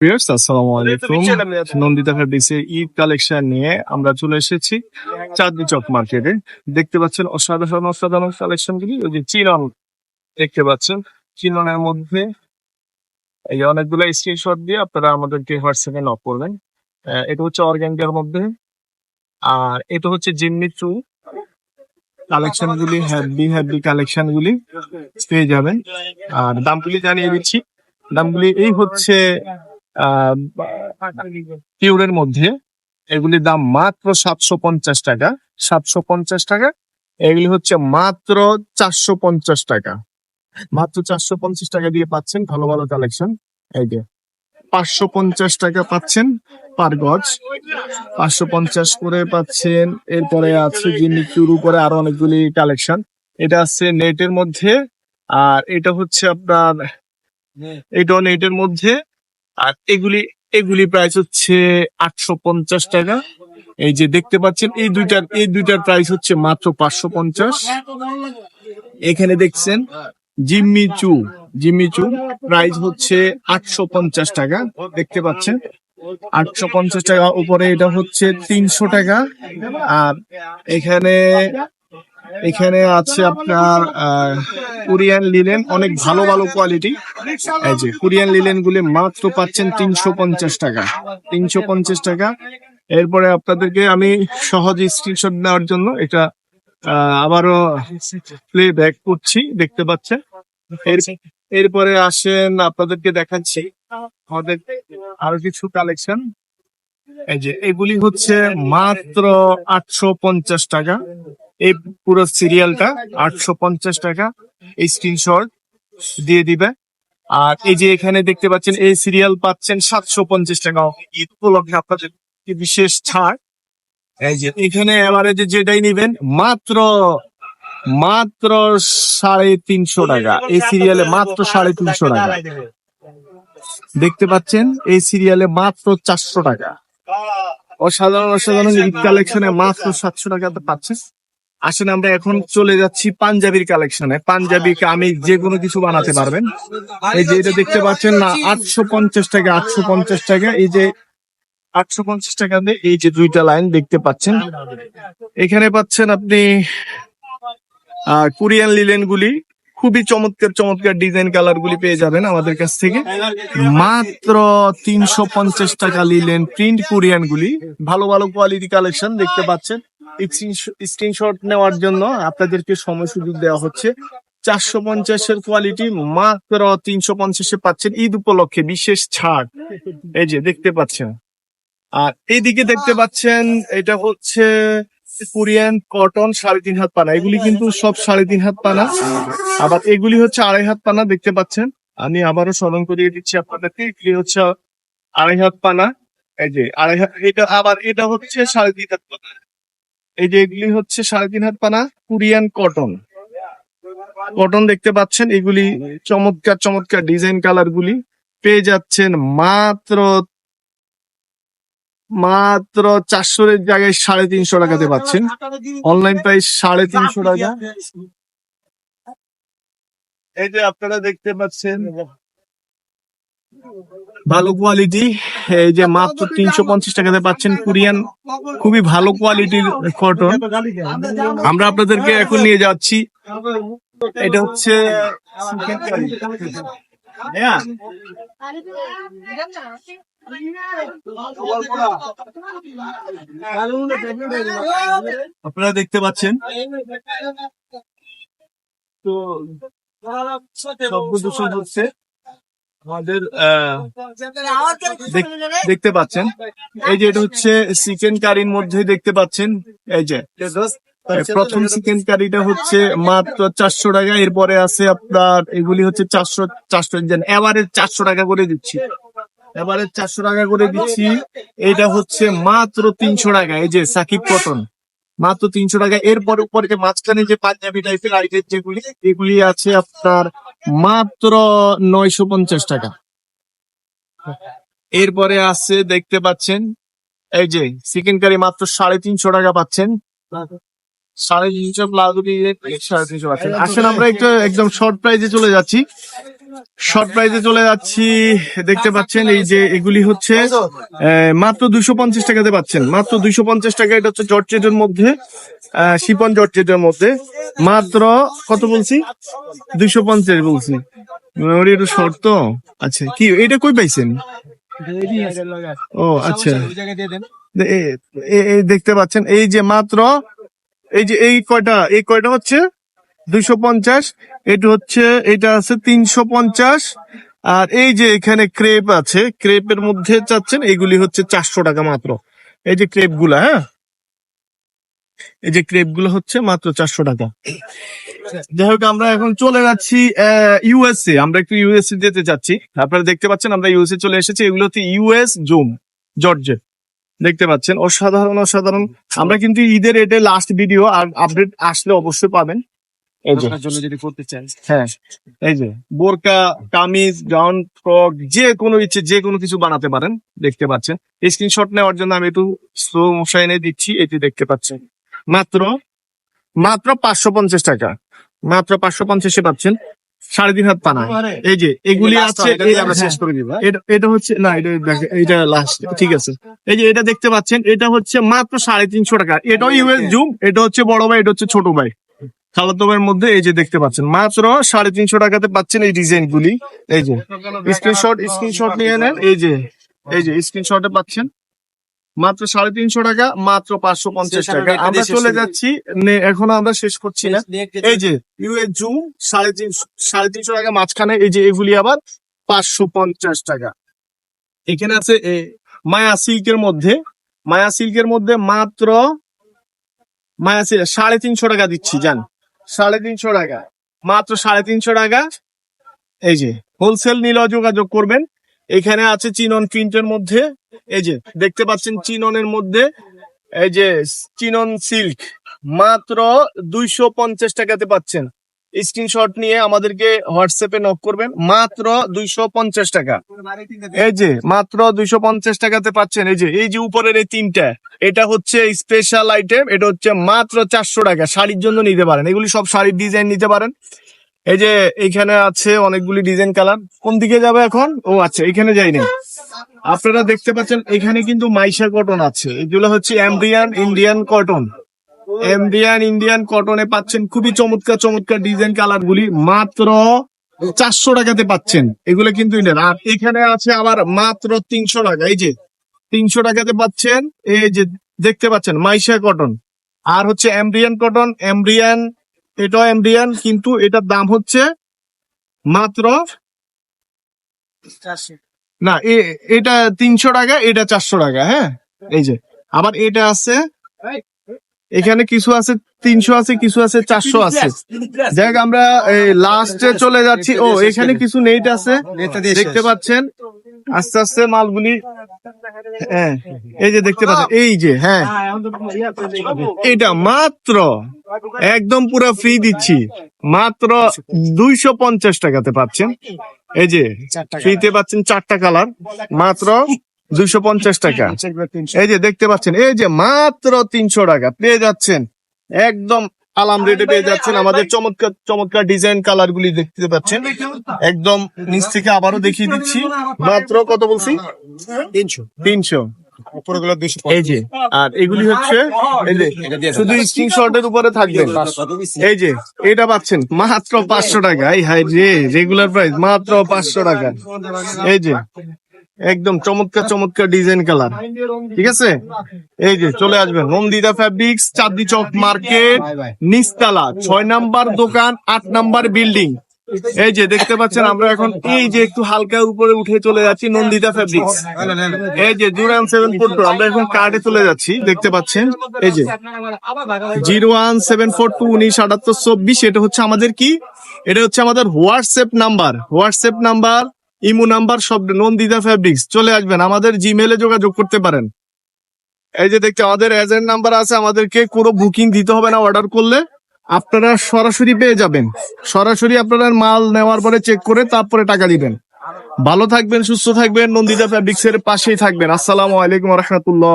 Viewers আসসালামু আলাইকুম। Nandita ফ্যাব্রিক্সের Eid collection নিয়ে আমরা চলে এসেছি চাঁদনী চক মার্কেটে। দেখতে পাচ্ছেন অসাধারণ অসাধারণ কালেকশন গুলি। ওই যে চিনন দেখতে পাচ্ছেন, চিননের মধ্যে এই যে অনেকগুলো স্ক্রিনশট দিয়ে আপনারা আমাদেরকে হোয়াটসঅ্যাপে নক করবেন। এটা হচ্ছে অর্গানজার মধ্যে, আর এটা হচ্ছে জিম্মি চু কালেকশন গুলি, হ্যাভি হ্যাভি কালেকশন গুলি পেয়ে যাবেন। আর দামগুলি জানিয়ে দিচ্ছি। দামগুলি এই হচ্ছে পিওরের মধ্যে, এগুলির দাম মাত্র 750 টাকা। 750 টাকা। এগুলি হচ্ছে মাত্র 450 টাকা। মাত্র 450 টাকা দিয়ে পাচ্ছেন ভালো ভালো কালেকশন। এই যে 550 টাকা পাচ্ছেন পার গজ, 550 করে পাচ্ছেন। এরপরে আছে জিম্মি চুর উপরে আরো অনেকগুলি কালেকশন। এটা আছে নেটের মধ্যে, আর এটা হচ্ছে আপনার এটাও নেটের মধ্যে। আর এগুলি এগুলি প্রাইস হচ্ছে 850 টাকা। এই যে দেখতে পাচ্ছেন এই দুইটার প্রাইস হচ্ছে মাত্র 550। এখানে দেখছেন জিম্মি চু প্রাইস হচ্ছে 850 টাকা। দেখতে পাচ্ছেন 850 টাকা। উপরে এটা হচ্ছে 300 টাকা। আর এখানে এখানে আছে আপনার কোরিয়ান লিলেন, অনেক ভালো ভালো কোয়ালিটি। এই যে কোরিয়ান লিলেন গুলি মাত্র পাচ্ছেন 350 টাকা। 350 টাকা। এরপরে আপনাদেরকে আমি সহজে স্ক্রিনশট নেওয়ার জন্য এটা আবারও প্লে ব্যাক করছি, দেখতে পাচ্ছেন। এরপরে আসেন আপনাদেরকে দেখাচ্ছি আমাদের আরো কিছু কালেকশন। এই যে এগুলি হচ্ছে মাত্র 850 টাকা। এই পুরো সিরিয়ালটা 850 টাকা। এই স্ক্রিনশট দিয়ে দিবে। আর এই যে এখানে দেখতে পাচ্ছেন এই সিরিয়াল পাচ্ছেন 750 টাকা। ঈদ উপলক্ষে আপনাদের বিশেষ ছাড়। এই যে এখানে এভারেজে যেটাই নিবেন মাত্র মাত্র 350 টাকা। এই সিরিয়ালে মাত্র 350 টাকা। দেখতে পাচ্ছেন এই সিরিয়ালে মাত্র 400 টাকা। অসাধারণ অসাধারণ ঈদ কালেকশনে মাত্র 700 টাকাতে পাচ্ছেন। আসেন আমরা এখন চলে যাচ্ছি পাঞ্জাবির কালেকশনে। পাঞ্জাবি কামিজ যে কোনো কিছু বানাতে পারবেন। এই যে এটা দেখতে পাচ্ছেন না, 850 টাকা। 850 টাকা। এই যে 850 টাকা দিয়ে এই যে দুইটা লাইন দেখতে পাচ্ছেন। এখানে পাচ্ছেন আপনি কোরিয়ান লিলেন গুলি, খুবই চমৎকার চমৎকার ডিজাইন কালার গুলি পেয়ে যাবেন আমাদের কাছ থেকে। মাত্র 350 টাকা লিলেন প্রিন্ট কোরিয়ান গুলি, ভালো ভালো কোয়ালিটি কালেকশন দেখতে পাচ্ছেন। স্ক্রিনশট নেওয়ার জন্য আপনাদেরকে সময় সুযোগ দেওয়া হচ্ছে। 450-এর কোয়ালিটি মাত্র 350-এ পাচ্ছেন ঈদ উপলক্ষে বিশেষ ছাড়। এই যে দেখতে পাচ্ছেন। আর এইদিকে দেখতে পাচ্ছেন এটা হচ্ছে কোরিয়ান কটন 3.5 হাত পানা। এগুলি কিন্তু সব 3.5 হাত পানা। আবার এগুলি হচ্ছে 2.5 হাত পানা, দেখতে পাচ্ছেন। আমি আবারও স্মরণ করিয়ে দিচ্ছি আপনাদেরকে, এগুলি হচ্ছে 2.5 হাত পানা। এই যে 2.5 হাত, এটা আবার এটা হচ্ছে 3.5 হাত পানা। এই যে এগুলি হচ্ছে 3.5 হাত পানা কোরিয়ান কটন। কটন দেখতে পাচ্ছেন। এগুলি চমৎকার চমৎকার ডিজাইন কালার গুলি পেয়ে যাচ্ছেন মাত্র 400-এর জায়গায় 350 টাকাতে পাচ্ছেন। অনলাইন প্রাইস 350 টাকা। এই যে আপনারা দেখতে পাচ্ছেন ভালো কোয়ালিটি। এই যে মাত্র 350 টাকাতে পাচ্ছেন কোরিয়ান খুবই ভালো কোয়ালিটির কটন। আমরা আপনাদেরকে এখন নিয়ে যাচ্ছি, এটা হচ্ছে আপনারা দেখতে পাচ্ছেন। তো হচ্ছে আমাদের দেখতে পাচ্ছেন। এই যে এটা হচ্ছে চিকেন কারির মধ্যে দেখতে পাচ্ছেন। এই যে প্রথম চিকেন কারিটা হচ্ছে মাত্র 400 টাকা। এরপরে আছে আপনার এগুলি হচ্ছে 400 এবারে 400 টাকা করে দিচ্ছি। এবারে 400 টাকা করে দিচ্ছি। এটা হচ্ছে মাত্র 300 টাকা। এই যে সাকিব কটন মাত্র 300 টাকা। এরপরে উপরে যে মাঝখানে যে পাঞ্জাবি টাইপের আইটেম যেগুলি, এগুলি আছে আপনার মাত্র 950 টাকা। এরপরে আছে দেখতে পাচ্ছেন এই যে চিকেন কারি মাত্র 350 টাকা পাচ্ছেন। 350 প্লাস 350 পাচ্ছেন। আসলে আমরা একটু একদম শর্ট প্রাইজে চলে যাচ্ছি। শর্ট প্রাইজে চলে যাচ্ছি। দেখতে পাচ্ছেন এই যে এগুলি হচ্ছে মাত্র 250 টাকাতে পাচ্ছেন, মাত্র 250 টাকা। এটা হচ্ছে জর্জেটের মধ্যে, শিপন জর্জেটের মধ্যে মাত্র কত বলছি, 250 বলছি। মেমোরি একটু শর্ট তো। আচ্ছা, কি এটা কই পাইছেন? ও আচ্ছা, দেখতে পাচ্ছেন এই যে মাত্র এই যে এই কয়টা হচ্ছে 250, এটা হচ্ছে, এটা আছে 350। আর এই যে এখানে ক্রেপ আছে, ক্রেপের মধ্যে চাচ্ছেন এগুলি হচ্ছে 400 টাকা মাত্র। এই যে ক্রেপ গুলা, হ্যাঁ, এই যে ক্রেপ গুলো হচ্ছে মাত্র 400 টাকা। যাই হোক, আমরা এখন চলে যাচ্ছি ইউএসএ। আমরা একটু ইউএসএ যেতে চাচ্ছি। আপনারা দেখতে পাচ্ছেন আমরা ইউএসএ চলে এসেছি। এগুলো হচ্ছে ইউএস জুম জর্জেট, দেখতে পাচ্ছেন অসাধারণ অসাধারণ। আমরা কিন্তু ঈদের এটা লাস্ট ভিডিও, আর আপডেট আসলে অবশ্যই পাবেন। এই যে জন্য যদি করতে চান, হ্যাঁ, এই যে বোরকা, কামিজ, গাউন, ফ্রক, যে কোনো ইচ্ছে যে কোনো কিছু বানাতে পারেন। দেখতে পাচ্ছেন, স্ক্রিনশট নেওয়ার জন্য আমি একটু স্লো মোশনে দিচ্ছি। এটি দেখতে পাচ্ছেন মাত্র 550 টাকা, মাত্র 550-এ পাচ্ছেন 3.5 হাত পানা। এই যে এগুলি আছে, আমরা শেষ করে দিব। এটা হচ্ছে না, এটা লাস্ট, ঠিক আছে। এই যে এটা দেখতে পাচ্ছেন, এটা হচ্ছে মাত্র 350 টাকা। এটাও ইউএস জুম, এটা হচ্ছে বড় ভাই, এটা হচ্ছে ছোট ভাই, খালাতো ভাইয়ের মধ্যে। এই যে দেখতে পাচ্ছেন মাত্র 350 টাকাতে পাচ্ছেন এই ডিজাইন গুলি। এই যে স্ক্রিনশট নিয়ে নেন। এই যে স্ক্রিনশটে পাচ্ছেন মাত্র 350 টাকা, মাত্র 550 টাকা। আমরা চলে যাচ্ছি, এখনো আমরা শেষ করছি না। এই যে ইউএস জুম 350 টাকা মাঝখানে। এই যে এগুলি আবার 550 টাকা। এখানে আছে মায়া সিল্কের মধ্যে, মাত্র 350 টাকা দিচ্ছি, জান 350 টাকা, মাত্র 350 টাকা। এই যে হোলসেল নিলেও যোগাযোগ করবেন। এখানে আছে চিনন প্রিন্টের মধ্যে। এই যে দেখতে পাচ্ছেন চিননের মধ্যে, এই যে চিনন সিল্ক মাত্র 250 টাকাতে পাচ্ছেন। স্ক্রিনশট নিয়ে আমাদেরকে হোয়াটসঅ্যাপে নক করবেন। মাত্র 250 টাকা। এই যে মাত্র 250 টাকাতে পাচ্ছেন। এই যে উপরের এই তিনটা, এটা হচ্ছে স্পেশাল আইটেম। এটা হচ্ছে মাত্র 400 টাকা। শাড়ির জন্য নিতে পারেন, এগুলি সব শাড়ির ডিজাইন নিতে পারেন। এই যে এইখানে আছে অনেকগুলি ডিজাইন কালার। কোন দিকে যাবে এখন? ও আচ্ছা, এখানে যাইনি। আপনারা দেখতে পাচ্ছেন এখানে কিন্তু মাইশা কটন আছে। এগুলো হচ্ছে এমব্রিয়ান ইন্ডিয়ান কটন। ইন্ডিয়ান কটনে পাচ্ছেন খুবই চমৎকার ডিজাইন কালার গুলি, মাত্র 400 টাকাতে পাচ্ছেন। এগুলো কিন্তু ইন্ডিয়ান। আর এখানে আছে আবার মাত্র 300 টাকা। এই যে 300 টাকাতে পাচ্ছেন। এই যে দেখতে পাচ্ছেন মাইশা কটন। আর হচ্ছে এমব্রিয়ান কটন, এটাও এমব্রিয়ান, কিন্তু এটার দাম হচ্ছে মাত্র না, এটা 300 টাকা, এটা 400 টাকা। হ্যাঁ, এই যে আবার এটা আছে, এখানে কিছু আছে 300 আছে, কিছু আছে 400 আছে। দেখ আমরা লাস্টে চলে যাচ্ছি। ও এখানে কিছু নেট আছে, দেখতে পাচ্ছেন আস্তে আস্তে মালগুলি। হ্যাঁ, এই যে দেখতে পাচ্ছেন, এই যে হ্যাঁ, এটা মাত্র একদম পুরো ফ্রি দিচ্ছি, মাত্র 250 টাকাতে পাচ্ছেন। এই যে ফ্রিতে পাচ্ছেন 4টা কালার, মাত্র 250 টাকা। এই যে দেখতে পাচ্ছেন, এই যে মাত্র 300 টাকা পেয়ে যাচ্ছেন, একদম আলাম রেটে পেয়ে যাচ্ছেন। আমাদের চমৎকার ডিজাইন কালার গুলি দেখতে পাচ্ছেন। একদম নিচ থেকে আবারও দেখিয়ে দিচ্ছি, মাত্র কত বলছি, 300। এই যে আর এগুলি হচ্ছে এই যে শুধু স্ক্রিনশটের উপরে থাকবেন। এই যে এটা পাচ্ছেন মাত্র 500 টাকা। এই হাই রে, রেগুলার প্রাইস মাত্র 500 টাকা। এই যে একদম চমৎকার ডিজাইন কালার, ঠিক আছে। এই যে চলে আসবেন নন্দিতা ফ্যাব্রিক্স, চাঁদনি চক মার্কেট, নিচতলা 6 নাম্বার দোকান, 8 নাম্বার বিল্ডিং। এই যে দেখতে পাচ্ছেন আমরা এখন এই যে একটু হালকা উপরে উঠে চলে যাচ্ছি নন্দিতা ফ্যাব্রিক্স। এই যে 01742, আমরা এখন কার্ডে চলে যাচ্ছি, দেখতে পাচ্ছেন। এই যে 01742197824, এটা হচ্ছে আমাদের কি, এটা হচ্ছে আমাদের হোয়াটসঅ্যাপ নাম্বার, ইমো নাম্বার, সব নন্দিতা ফ্যাব্রিক্স। চলে আসবেন, আমাদের জিমেলে যোগাযোগ করতে পারেন। এই যে দেখতে আমাদের এজেন্ট নাম্বার আছে, আমাদেরকে কোনো বুকিং দিতে হবে না। অর্ডার করলে আপনারা সরাসরি পেয়ে যাবেন, সরাসরি আপনারা মাল নেওয়ার পরে চেক করে তারপরে টাকা দিবেন। ভালো থাকবেন, সুস্থ থাকবেন, নন্দিতা ফ্যাব্রিক্স এর পাশেই থাকবেন। আসসালামু আলাইকুম ওয়া রাহমাতুল্লাহ।